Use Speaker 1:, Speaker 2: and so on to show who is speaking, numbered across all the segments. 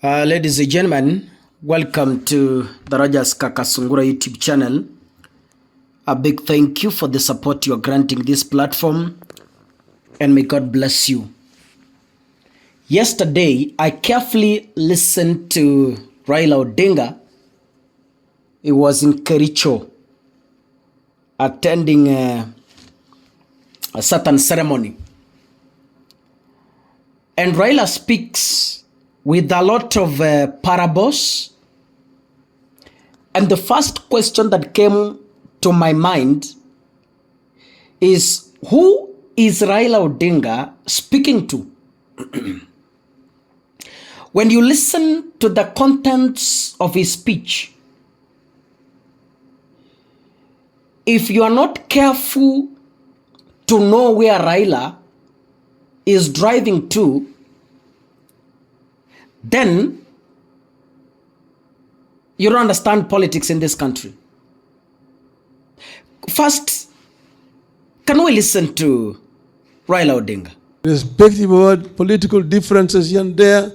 Speaker 1: Ladies and gentlemen, welcome to the Rajas Kakasungura YouTube channel. A big thank you for the support you are granting this platform, and may God bless you. Yesterday, I carefully listened to Raila Odinga. He was in Kericho attending a certain ceremony. And Raila speaks with a lot of parables. And the first question that came to my mind is, who is Raila Odinga speaking to? When you listen to the contents of his speech, if you are not careful to know where Raila is driving to, then you don't understand politics in this country. First, can we listen to Raila Odinga?
Speaker 2: Irrespective of political differences here and there,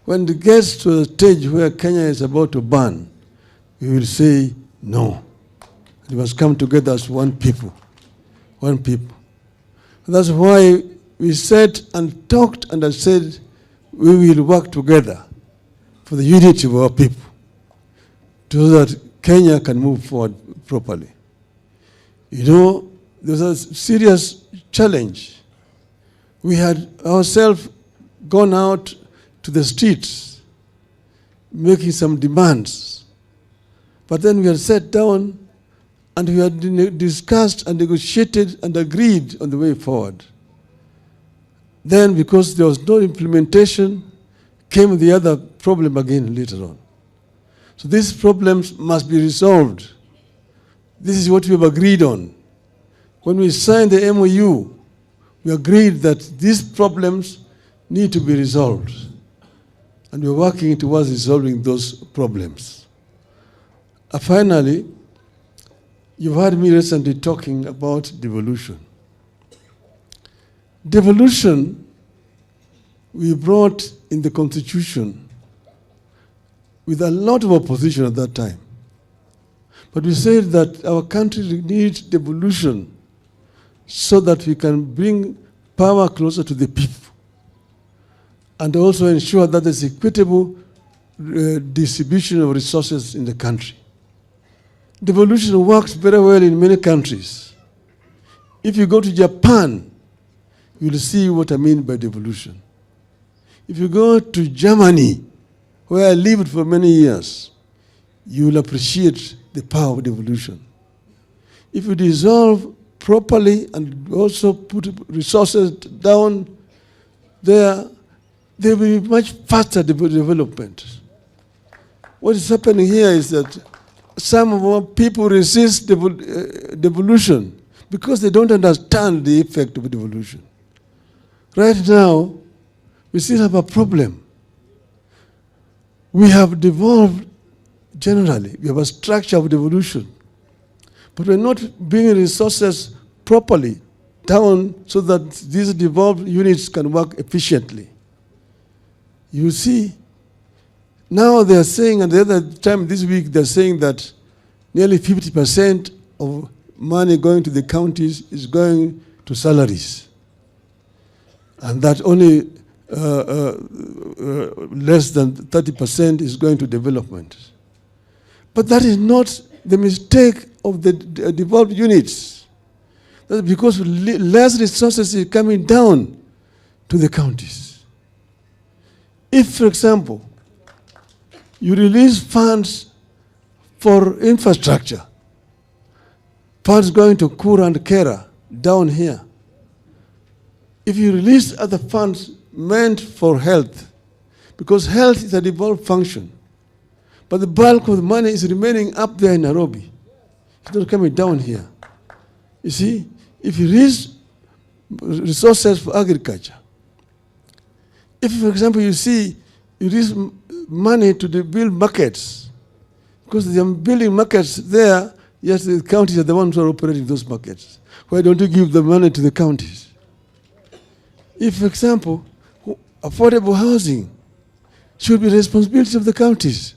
Speaker 2: when it gets to the stage where Kenya is about to burn, we will say no. We must come together as one people. One people. And that's why we sat and talked and I said, we will work together for the unity of our people so that Kenya can move forward properly. You know, there's a serious challenge. We had ourselves gone out to the streets making some demands. But then we had sat down and we had discussed and negotiated and agreed on the way forward. Then, because there was no implementation, came the other problem again later on. So these problems must be resolved. This is what we have agreed on. When we signed the MOU, we agreed that these problems need to be resolved. And we're working towards resolving those problems. Finally, you've heard me recently talking about devolution. Devolution, we brought in the Constitution with a lot of opposition at that time. But we said that our country needs devolution so that we can bring power closer to the people and also ensure that there's equitable distribution of resources in the country. Devolution works very well in many countries. If you go to Japan, you'll see what I mean by devolution. If you go to Germany, where I lived for many years, you will appreciate the power of devolution. If you dissolve properly and also put resources down there will be much faster development. What is happening here is that some of our people resist devolution because they don't understand the effect of devolution. Right now, we still have a problem. We have devolved generally. We have a structure of devolution. But we're not bringing resources properly down so that these devolved units can work efficiently. You see, now they're saying, and the other time this week, they're saying that nearly 50% of money going to the counties is going to salaries. And that only less than 30% is going to development. But that is not the mistake of the devolved units. That's because less resources is coming down to the counties. If, for example, you release funds for infrastructure, funds going to Kura and Kera down here, if you release other funds meant for health, because health is a devolved function, but the bulk of the money is remaining up there in Nairobi. It's not coming down here. You see, if you release resources for agriculture, if, for example, you release money to build markets, because they are building markets there, yes, the counties are the ones who are operating those markets. Why don't you give the money to the counties? If, for example, affordable housing, should be the responsibility of the counties.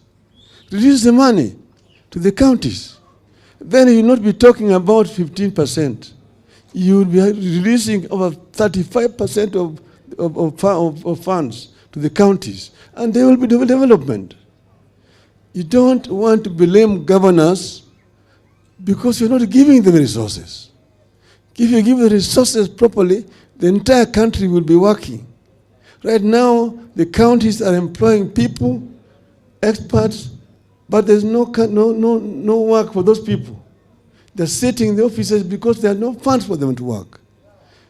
Speaker 2: Release the money to the counties. Then you will not be talking about 15%. You will be releasing over 35% of funds to the counties, and there will be development. You don't want to blame governors because you're not giving them resources. If you give the resources properly, the entire country will be working. Right now, the counties are employing people, experts, but there's no work for those people. They're sitting in the offices because there are no funds for them to work.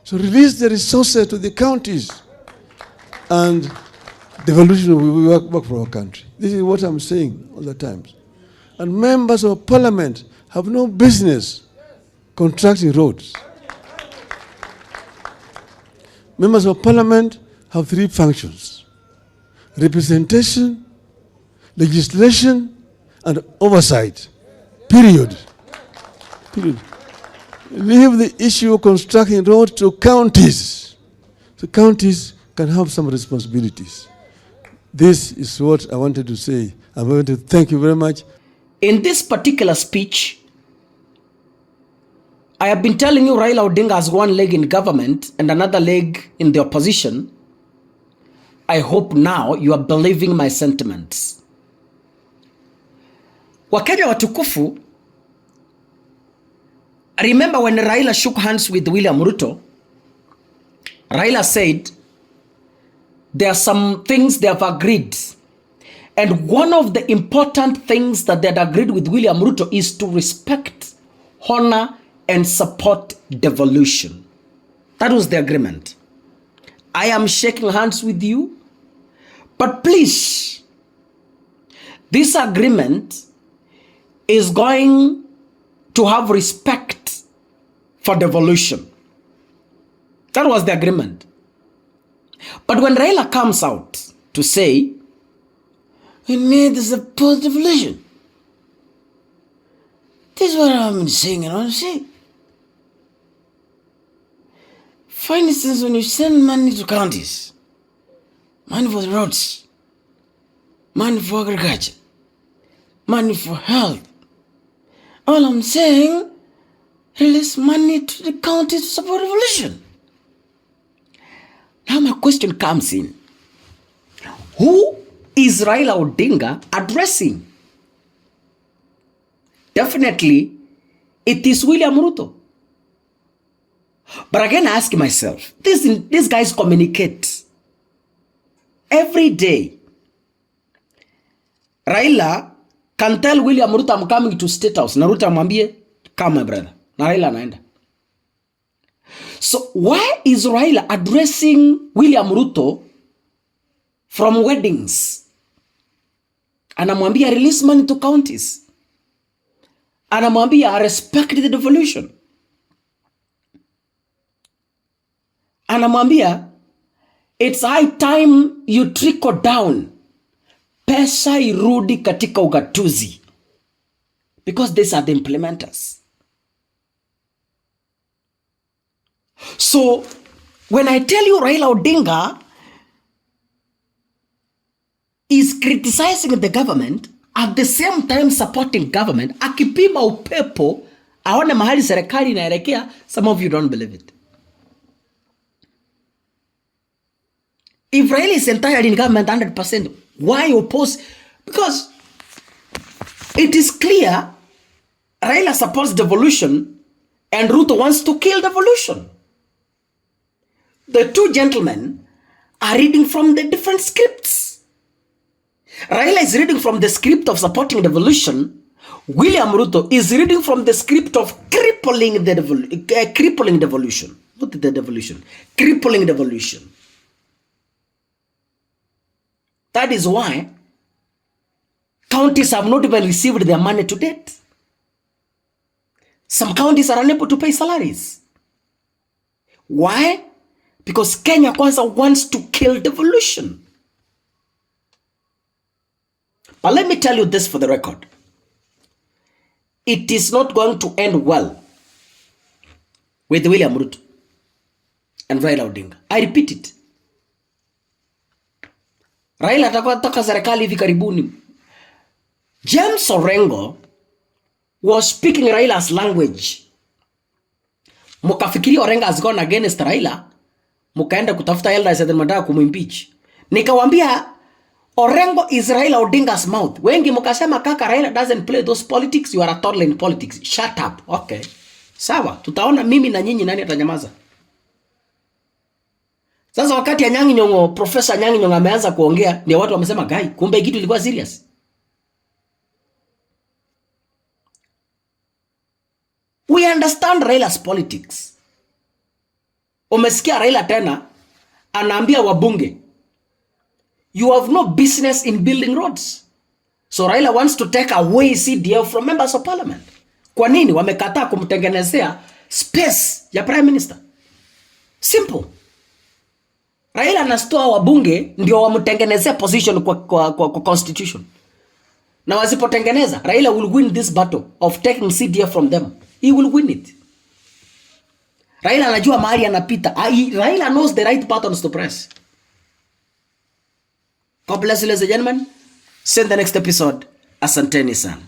Speaker 2: So release the resources to the counties, and devolution will work for our country. This is what I'm saying all the time. And members of parliament have no business constructing roads. Members of parliament have three functions: representation, legislation, and oversight. Period. Leave the issue of constructing roads to counties. So counties can have some responsibilities. This is what I wanted to say. I want to thank you very much.
Speaker 1: In this particular speech, I have been telling you Raila Odinga has one leg in government and another leg in the opposition. I hope now you are believing my sentiments. Wakenya watukufu, remember when Raila shook hands with William Ruto, Raila said there are some things they have agreed. And one of the important things that they had agreed with William Ruto is to respect, honor, and support devolution. That was the agreement. I am shaking hands with you, but please, this agreement is going to have respect for devolution. That was the agreement. But when Raila comes out to say, we need the support devolution, this is what I'm saying and I'm saying. For instance, when you send money to counties, money for the roads, money for agriculture, money for health, all I'm saying, release money to the counties to support devolution. Now my question comes in. Who is Raila Odinga addressing? Definitely, it is William Ruto. But again, I ask myself, these guys communicate every day. Raila can tell William Ruto, I'm coming to State House. Na Ruto amwambie, come my brother. Na Raila anaenda. So why is Raila addressing William Ruto from weddings? Anamwambia release money to counties. Anamwambia respect the devolution. Anamwambia it's high time you trickle down. Pesa irudi katika ugatuzi. Because these are the implementers. So, when I tell you Raila Odinga is criticizing the government, at the same time supporting government, akipima upepo, aone mahali serikali inaelekea, some of you don't believe it. If Raila is entirely in government 100%, why oppose? Because it is clear Raila supports devolution and Ruto wants to kill devolution. The two gentlemen are reading from the different scripts. Raila is reading from the script of supporting devolution. William Ruto is reading from the script of crippling devolution. What is the devolution? Crippling devolution. That is why counties have not even received their money to date. Some counties are unable to pay salaries. Why? Because Kenya Kwanza wants to kill devolution. But let me tell you this for the record. It is not going to end well with William Ruto and Raila Odinga. I repeat it. Raila atakuwa toka serikali hivi karibuni. James Orengo was speaking Raila's language. Mukafikiri Orengo has gone against Raila, mukaenda kutafuta elders and mnataka kumimpeach. Nikawambia Orengo is Raila Odinga's mouth. Wengi mukasema kaka Raila doesn't play those politics, you are a toddler in politics. Shut up. Okay. Sawa, tutaona mimi na nyinyi nani atanyamaza. Sasa wakati ya Nyang'i Nyong'o, Professor Nyang'i Nyong'o ameanza kuongea, ndio watu wamesema guy, kumbe kitu ilikuwa serious. We understand Raila's politics. Umesikia Raila tena anaambia wabunge, you have no business in building roads. So Raila wants to take away CDF from members of parliament. Kwa nini? Wamekataa kumtengenezea space ya prime minister. Simple. Raila anastoa wabunge ndio wamtengenezea position kwa constitution. Na wasipotengeneza, Raila will win this battle of taking CDF from them. He will win it. Raila anajua mahali anapita. Raila knows the right buttons to press. God bless you, ladies and gentlemen. See you in the next episode. Asanteni sana.